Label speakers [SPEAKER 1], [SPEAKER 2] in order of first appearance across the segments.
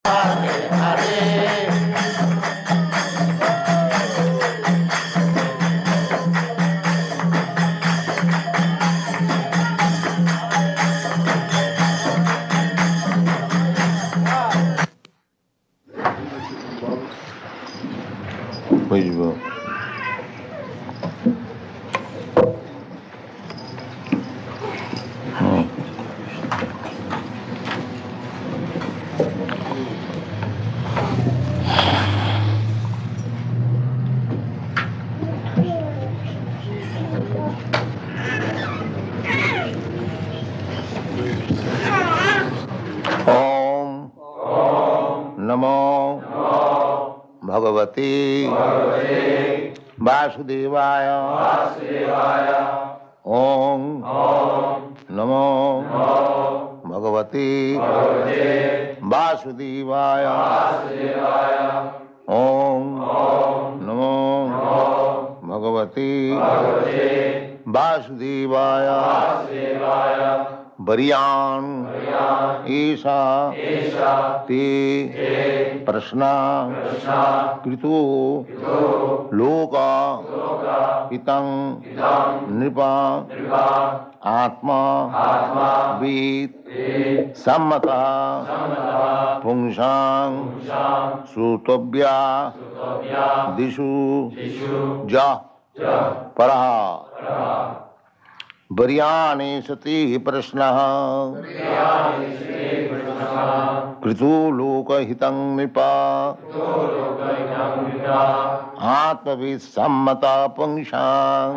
[SPEAKER 1] Hare Hare. Visual. Om Namo Bhagavate Vasudevaya. Om Namo Bhagavate Vasudevaya. Om Namo Bhagavate Vasudevaya. Varyan Esha Te Prashna Kritu Loka Hitam Nripa Atma Vid Sammata Pungsang Sutobhya Dishu Ja Paraha. Varyaane sati prashnah kritu loka hitang nipa atmavid sammata pungshang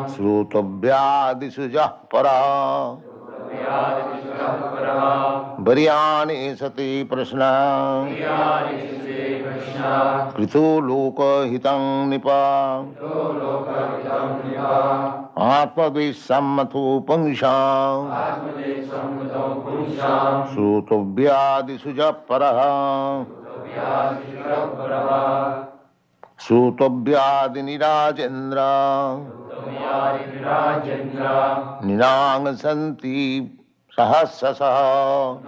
[SPEAKER 1] srutobhyadishu jah para. Varyaane sati prashnah kritu loka hitang nipa Atmavisammatho pungsham Sutobhyadisuja paraha Sutobhyadinirajendra Ninang santi sahasrasaha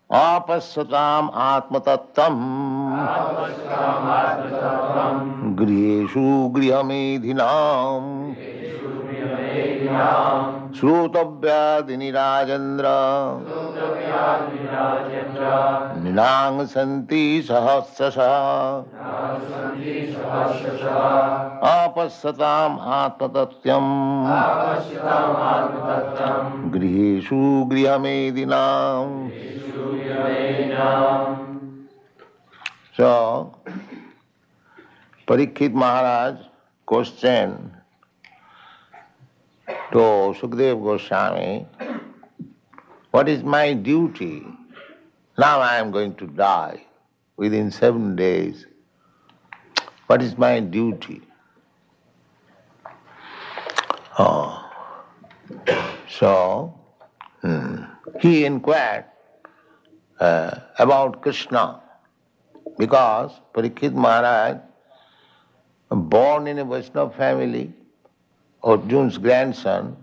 [SPEAKER 1] Apassatam atmatattam Griheshu grihamedhinam Srutobhyadinirajendra Ninang santi sahasrasa Apassatam atmatatyam Griheshu grihamedhinam. So, Parikshit Maharaj questioned to Sukadeva Goswami, what is my duty? Now I am going to die within 7 days. What is my duty? So, he inquired about Krishna, because Parikshit Maharaj, born in a Vaishnava family, Arjun's grandson,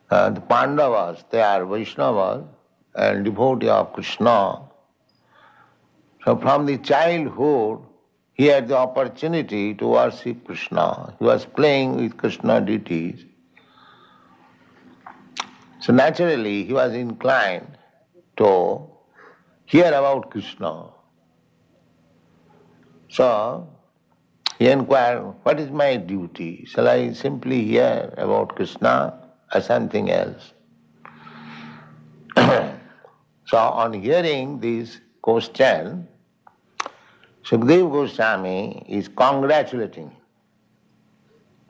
[SPEAKER 1] the Pandavas, they are Vaishnavas and devotee of Krishna. So from the childhood, he had the opportunity to worship Krishna. He was playing with Krishna deities. So naturally, he was inclined to hear about Krishna. So, he inquired, what is my duty? Shall I simply hear about Krishna or something else? So, on hearing this question, Sukadeva Goswami is congratulating him.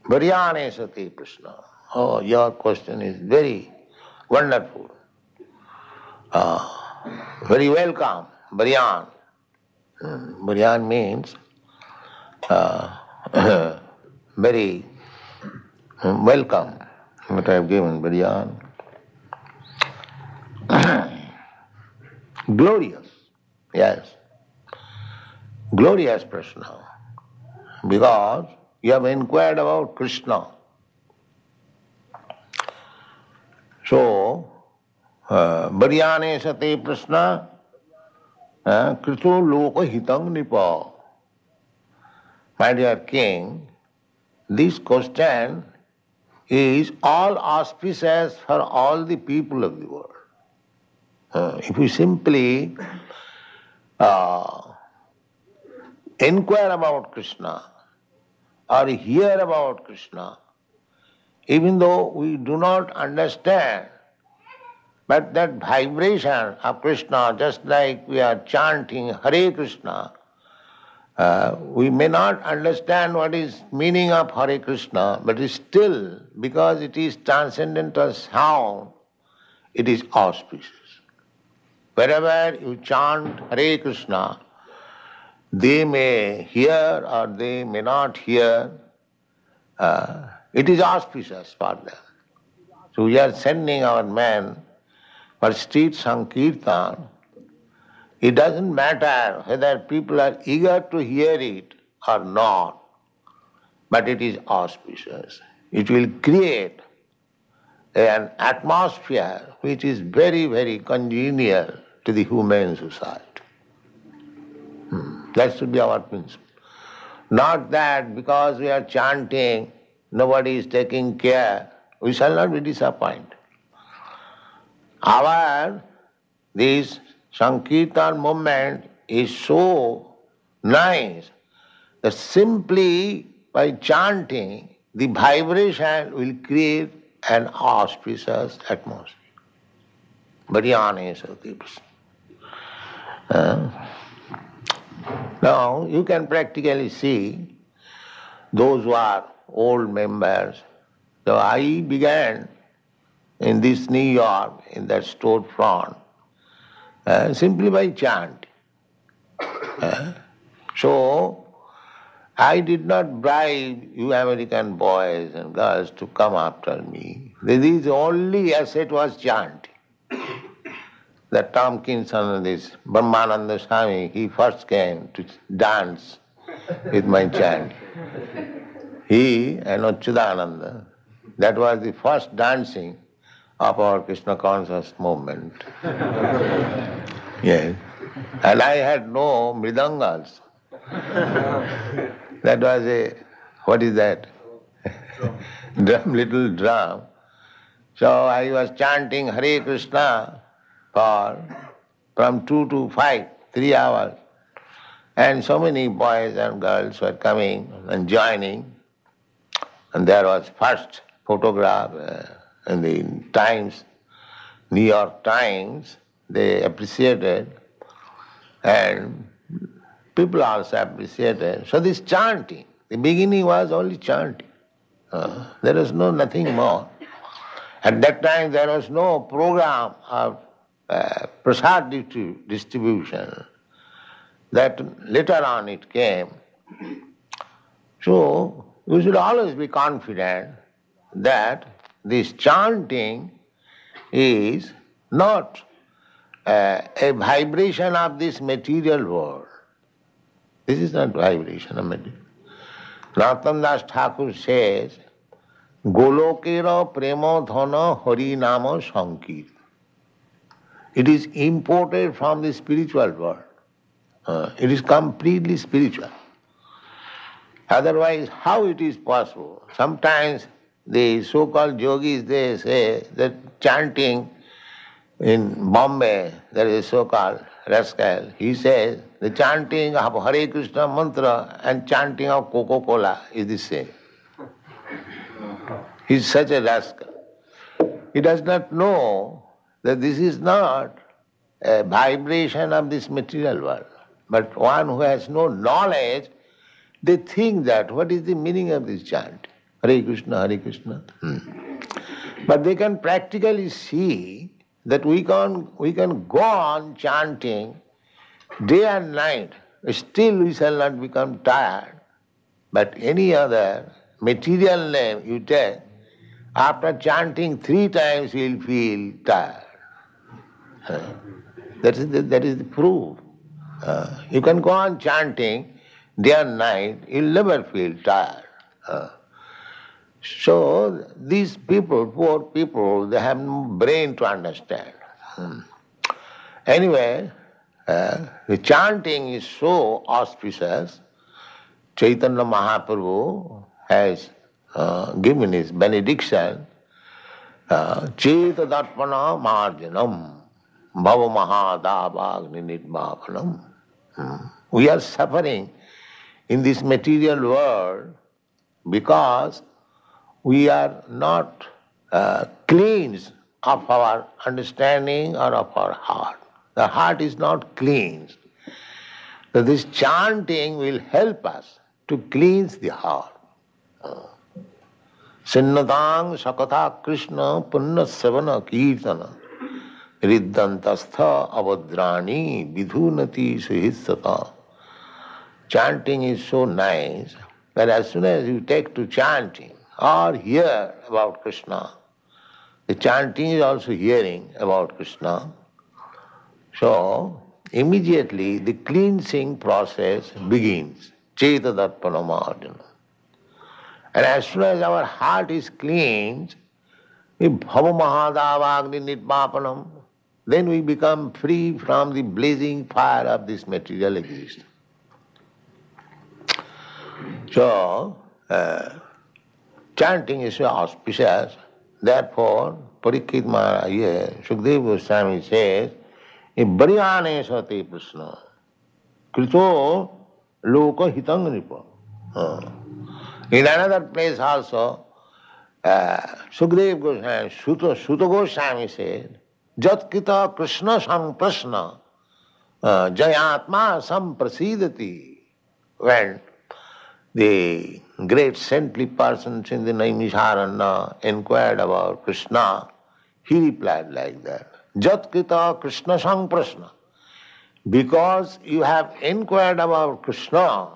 [SPEAKER 1] Varyane sati Krishna. Oh, your question is very wonderful. Very welcome, Varyan. Varyan means very welcome, what I have given, Varyan. Glorious, yes. Glorious Prashna. Because you have inquired about Krishna. So, Baryane sate prasna, krito loka hitang nipa. My dear king, this question is all auspicious for all the people of the world. If you simply inquire about Krishna or hear about Krishna, even though we do not understand, but that vibration of Krishna, just like we are chanting Hare Krishna, we may not understand what is meaning of Hare Krishna, but still, because it is transcendental sound, it is auspicious. Wherever you chant Hare Krishna, they may hear or they may not hear, it is auspicious for them. So we are sending our men for street Sankirtan. It doesn't matter whether people are eager to hear it or not, but it is auspicious. It will create an atmosphere which is very, very congenial to the human society. That should be our principle. Not that because we are chanting, nobody is taking care, we shall not be disappointed. This Sankirtan movement is so nice that simply by chanting, the vibration will create an auspicious atmosphere. Baryane sati prasna. Now, you can practically see those who are old members. So I began in this New York, in that storefront, simply by chanting. So, I did not bribe you American boys and girls to come after me. This only asset was chanting. That Tom Kinson, this Brahmananda Swami, he first came to dance with my chant. He and Achyutananda, that was the first dancing of our Krishna conscious movement. Yes. And I had no mridangas. That was what is that? Drum, little drum. So I was chanting Hare Krishna from 2 to 5, 3 hours. And so many boys and girls were coming and joining. And there was first photograph in the Times, New York Times. They appreciated, and people also appreciated. So this chanting, the beginning was only chanting. There was nothing more. At that time there was no program of prasad distribution. That later on it came. So you should always be confident that this chanting is not a vibration of this material world. This is not vibration of material. Narottam Das Thakur says, Golokera prema dhana hari nama sankir. It is imported from the spiritual world. It is completely spiritual. Otherwise, how it is possible? Sometimes the so-called yogis, they say that chanting in Bombay, there is a so-called rascal, he says the chanting of Hare Krishna mantra and chanting of Coca-Cola is the same. He is such a rascal. He does not know that this is not a vibration of this material world. But one who has no knowledge, they think that what is the meaning of this chant? Hare Krishna, Hare Krishna. But they can practically see that we can go on chanting day and night. Still we shall not become tired. But any other material name you take, after chanting 3 times you will feel tired. That is the proof. You can go on chanting day and night, you'll never feel tired. So these people, poor people, they have no brain to understand. Anyway, the chanting is so auspicious. Chaitanya Mahaprabhu has given his benediction, Cheta Darpana Marjanam Bhava Mahadavagni Nidmapanam. We are suffering in this material world because we are not cleansed of our understanding or of our heart. The heart is not cleansed. So this chanting will help us to cleanse the heart. Sinnatang sakatha Krishna punna savana kirtana riddantastha avadrani vidhunati suhissata. Chanting is so nice that as soon as you take to chanting or hear about Krishna, the chanting is also hearing about Krishna. So immediately the cleansing process begins. Cheta darpana marjana. And as soon as our heart is cleansed, bhava mahadavagni nidmapanam, then we become free from the blazing fire of this material existence. So, chanting is so auspicious. Therefore, Parikshit Maharaj here, Sukadeva Goswami says, Baryane sate prasna, krito loka hitang nipa. In another place also, Sukadeva Goswami, Suta Goswami said, Jatkita Krishna sang prasna, jayatma sam prasidati. When the great saintly persons in the Naimisharanya inquired about Krishna, he replied like that, Jatkita Krishna sang prasna. Because you have inquired about Krishna,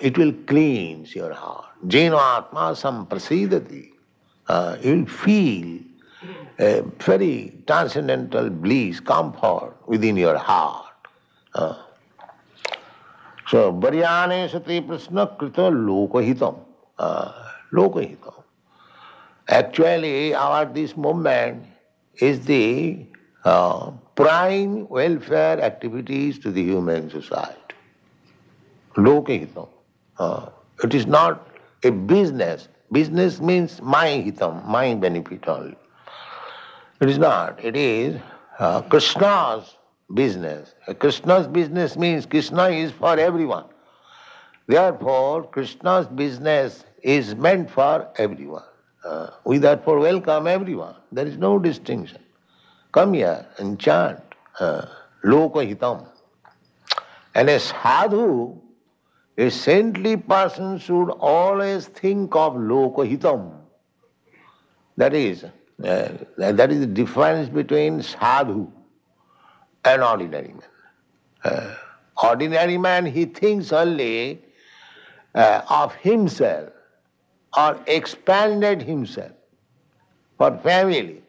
[SPEAKER 1] it will cleanse your heart. Jeno atma samprasidati. You will feel a very transcendental bliss, comfort within your heart. So, Baryane sati prasna krita lokahitam. Lokahitam. Actually, this movement is the prime welfare activities to the human society. Lokahitam. It is not a business. Business means my hitam, my benefit only. It is not. It is Krishna's business. Krishna's business means Krishna is for everyone. Therefore, Krishna's business is meant for everyone. We therefore welcome everyone. There is no distinction. Come here and chant Lokahitam. And a sadhu, a saintly person should always think of Lokahitam. That is the difference between sadhu and ordinary man. Ordinary man, he thinks only of himself or expanded himself for family,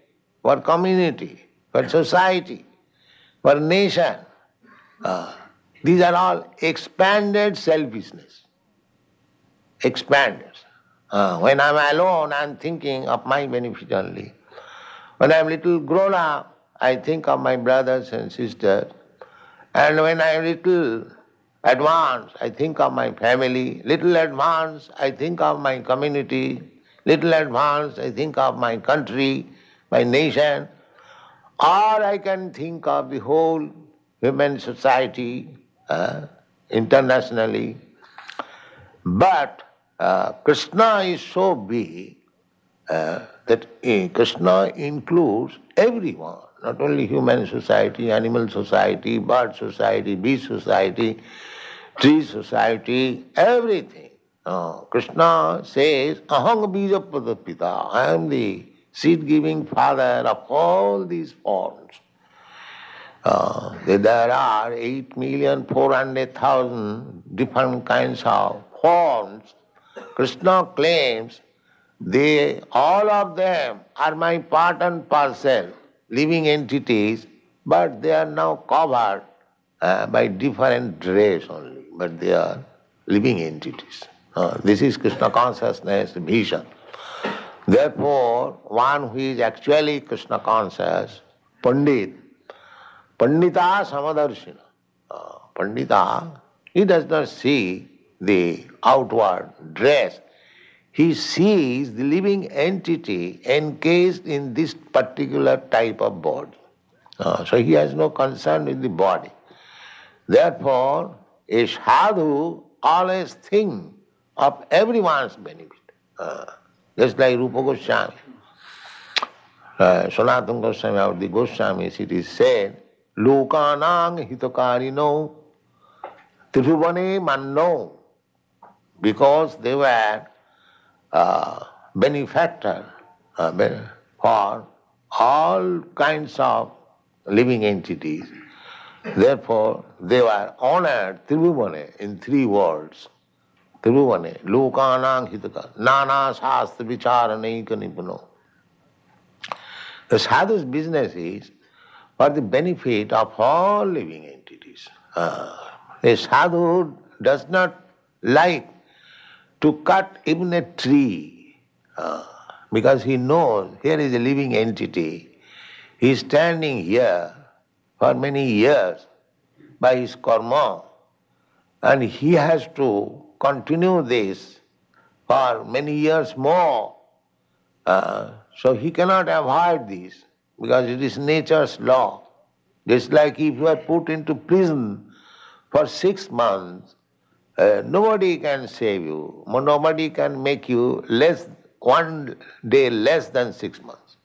[SPEAKER 1] for community, for society, for nation. These are all expanded selfishness. Expanded. When I'm alone, I'm thinking of my benefit only. When I'm little grown up, I think of my brothers and sisters. And when I'm little advanced, I think of my family. Little advanced, I think of my community. Little advanced, I think of my country, my nation. Or I can think of the whole human society internationally. But Krishna is so big that Krishna includes everyone, not only human society, animal society, bird society, bee society, tree society, everything. Krishna says, Aham bija pradapita, I am the seed-giving father of all these forms. There are 8,400,000 different kinds of forms. Krishna claims all of them are my part and parcel, living entities, but they are now covered by different dress only, but they are living entities. This is Krishna consciousness, Bhishan. Therefore, one who is actually Krishna conscious, Pandit, Pandita Samadarshina. Pandita, he does not see the outward dress. He sees the living entity encased in this particular type of body. So he has no concern with the body. Therefore, a sadhu always thinks of everyone's benefit. Just like Rupa Goswami, Sanatana Goswami or the Goswamis, it is said, Lokanang hitakarino tribhuvane manno, because they were benefactor for all kinds of living entities. Therefore, they were honored tribhuvane in three worlds. Tribhuvane, lokanang hitaka, nana shastra vicharanaika nipuno. The sadhu's business is for the benefit of all living entities. A sadhu does not like to cut even a tree because he knows here is a living entity. He is standing here for many years by his karma, and he has to continue this for many years more. So he cannot avoid this because it is nature's law. Just like if you are put into prison for 6 months, nobody can save you. Nobody can make you one day less than 6 months.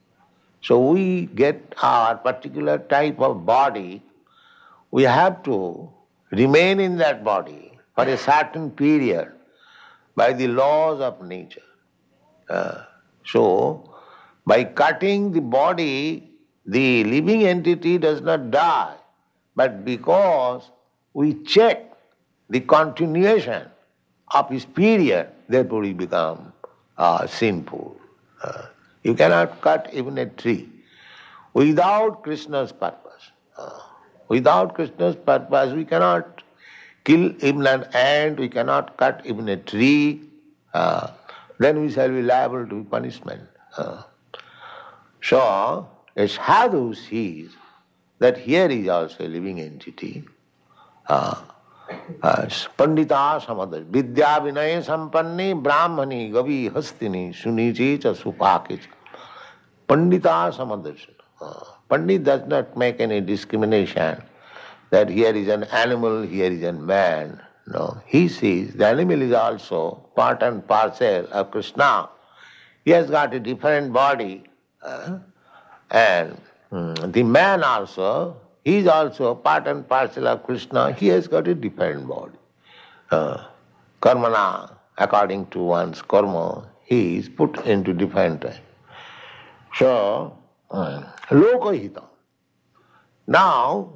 [SPEAKER 1] So we get our particular type of body. We have to remain in that body for a certain period by the laws of nature. So by cutting the body, the living entity does not die, but because we check the continuation of his period, therefore he becomes sinful. You cannot cut even a tree without Krishna's purpose. Without Krishna's purpose, we cannot kill even an ant, we cannot cut even a tree, then we shall be liable to punishment. So, a sadhu sees that here is also a living entity. Pandita samadar, vidya vinaya sampanni, brahmani, gavi, hastini, sunichi cha supake cha. Pandita samadarshana. Pandit does not make any discrimination that here is an animal, here is a man. No, he sees the animal is also part and parcel of Krishna. He has got a different body, and the man also, he is also part and parcel of Krishna. He has got a different body. Karmana, according to one's karma, he is put into different time. So, lokahita. Now,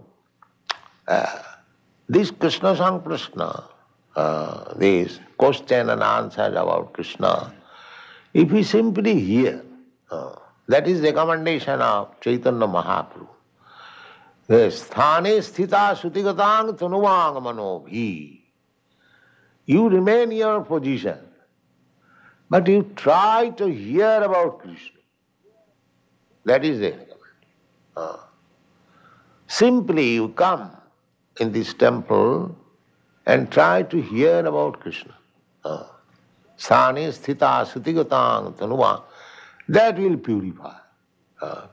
[SPEAKER 1] this Krishna Samprashna, this question and answers about Krishna, if we simply hear, that is recommendation of Chaitanya Mahaprabhu. Sthane sthita sutigatang tanuvang manobhi. You remain in your position, but you try to hear about Krishna. That is the recommendation. Simply you come in this temple and try to hear about Krishna. Sthane sthita sutigatang tanuvang. That will purify.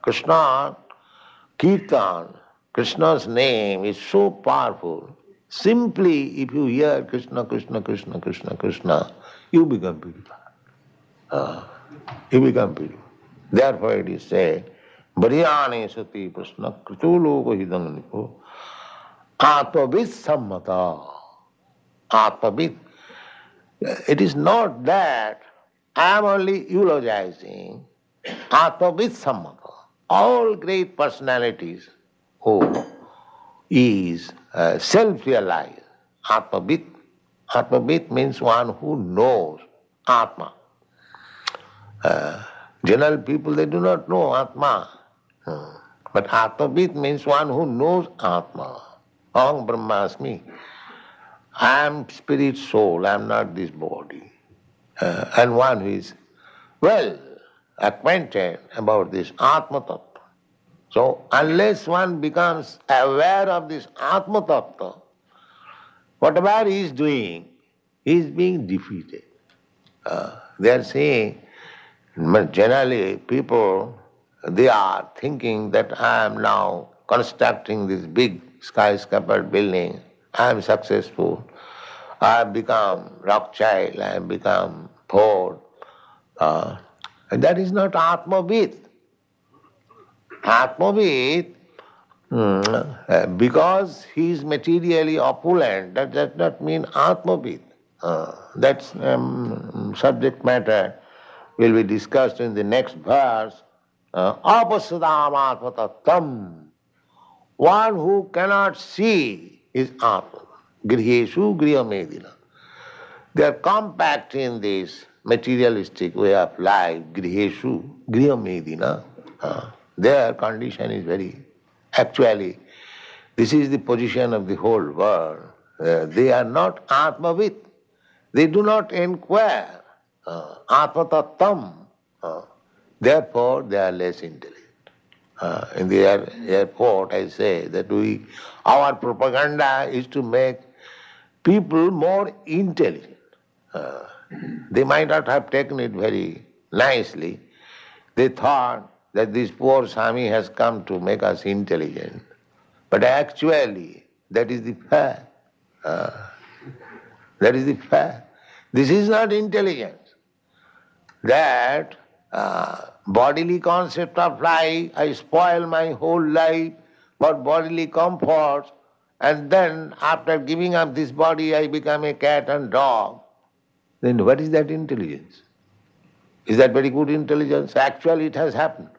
[SPEAKER 1] Krishna Kirtan, Krishna's name is so powerful. Simply if you hear Krishna, Krishna, Krishna, Krishna, Krishna, you become purified. You become purified. Therefore it is said, Variyane sati prasna krito loko hidang nipo atmavid sammata. Atmavid. It is not that I am only eulogizing. Atmavid sammata. All great personalities who is self-realized. Atmavid. Atmavid means one who knows Atma. General people, they do not know Atma. But Atmavid means one who knows Atma. Aham Brahmasmi. I am spirit soul, I am not this body. And one who is well acquainted about this Atma Tattva. So unless one becomes aware of this Atma Tattva, whatever he is doing, he is being defeated. They are saying, generally people, they are thinking that I am now constructing this big skyscraper building, I am successful, I have become Rothschild, I have become Ford. And that is not Atmavid. Atmavid, because he is materially opulent, that does not mean Atmavid. That's subject matter will be discussed in the next verse. Apasadam atmatattam. One who cannot see is Atma. Griheshu griham. They are compact in this materialistic way of life. Griheshu griham. Their condition is very... Actually, this is the position of the whole world. They are not Atmavit. They do not inquire. Atmatattam. Therefore, they are less intelligent. In the airport, I say that our propaganda is to make people more intelligent. They might not have taken it very nicely. They thought that this poor Swami has come to make us intelligent. But actually, that is the fact. That is the fact. This is not intelligence. That bodily concept of life, I spoil my whole life for bodily comforts, and then after giving up this body, I become a cat and dog. Then what is that intelligence? Is that very good intelligence? Actually, it has happened.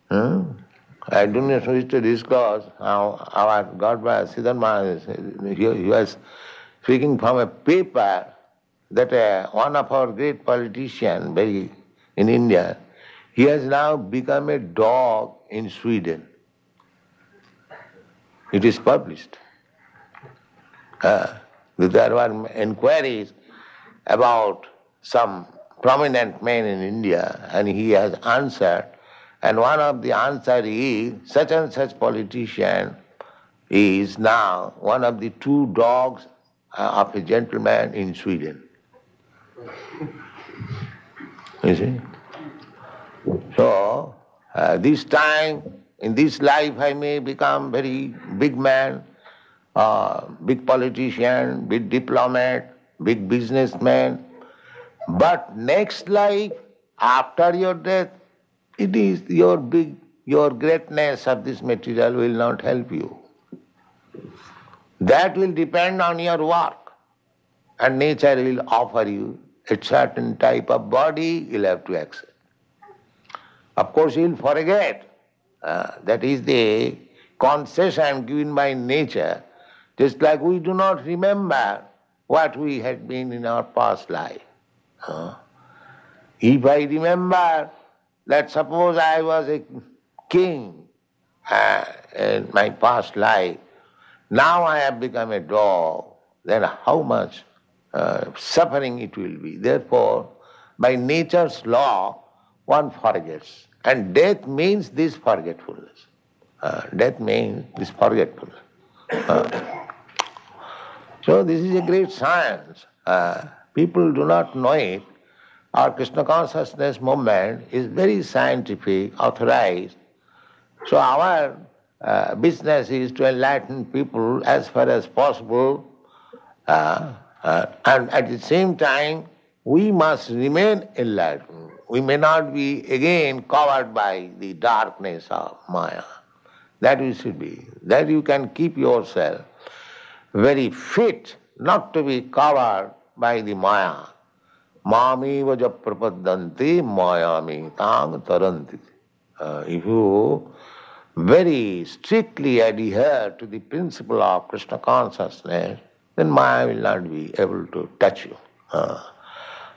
[SPEAKER 1] I don't know wish to discuss how our Godbrother Siddhar Maharaj, he was speaking from a paper that one of our great politicians in India, he has now become a dog in Sweden. It is published. There were inquiries about some prominent man in India, and he has answered. And one of the answers is, such and such politician is now one of the 2 dogs of a gentleman in Sweden. You see? So, this time, in this life, I may become very big man, big politician, big diplomat, big businessman. But next life, after your death, it is your greatness of this material will not help you. That will depend on your work. And nature will offer you a certain type of body, you'll have to accept. Of course, you'll forget. That is the concession given by nature, just like we do not remember what we had been in our past life. If I remember that suppose I was a king in my past life, now I have become a dog, then how much suffering it will be. Therefore, by nature's law, one forgets. And death means this forgetfulness. Death means this forgetfulness. So this is a great science. People do not know it. Our Krishna consciousness movement is very scientific, authorized. So our business is to enlighten people as far as possible, and at the same time we must remain enlightened. We may not be again covered by the darkness of Maya. That we should be. That you can keep yourself very fit not to be covered by the Maya. Mami vaja prapadanti mayami tang taranti. If you very strictly adhere to the principle of Krishna consciousness, then Maya will not be able to touch you.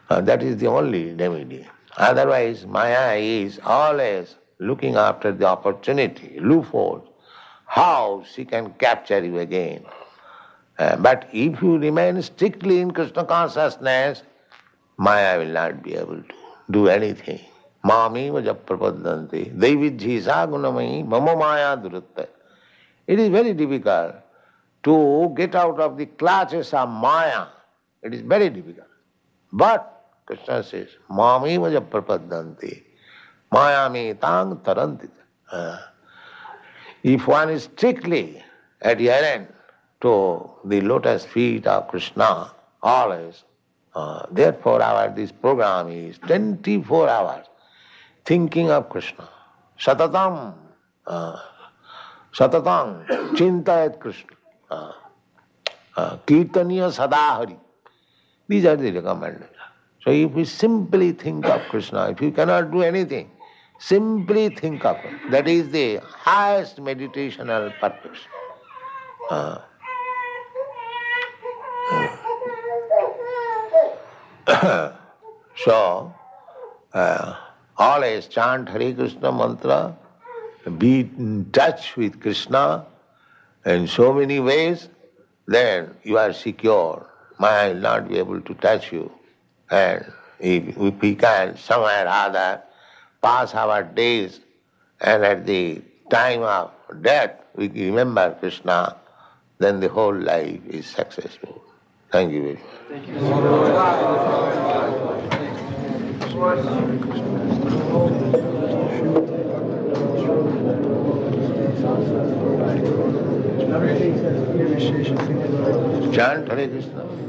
[SPEAKER 1] That is the only remedy. Otherwise, Maya is always looking after the opportunity, loopholes, how she can capture you again. But if you remain strictly in Krishna consciousness, Maya will not be able to do anything. Mami vajaprapadanti devidhisa gunamai mama maya duratta. It is very difficult to get out of the clutches of Maya. It is very difficult. But Krishna says, Mami vajaprapadanti maya me tang taranti. If one is strictly adherent to the lotus feet of Krishna, always, therefore this program is 24 hours thinking of Krishna. Satatam, satatam, chintayat Krishna. Kirtaniya sadahari. These are the recommendations. So if we simply think of Krishna, if you cannot do anything, simply think of it. That is the highest meditational purpose. So, always chant Hare Krishna mantra, be in touch with Krishna in so many ways, then you are secure. Maya will not be able to touch you. And if we can somewhere or other pass our days, and at the time of death we remember Krishna, then the whole life is successful. Thank you very much.
[SPEAKER 2] Thank you.
[SPEAKER 1] Chant Hare Krishna.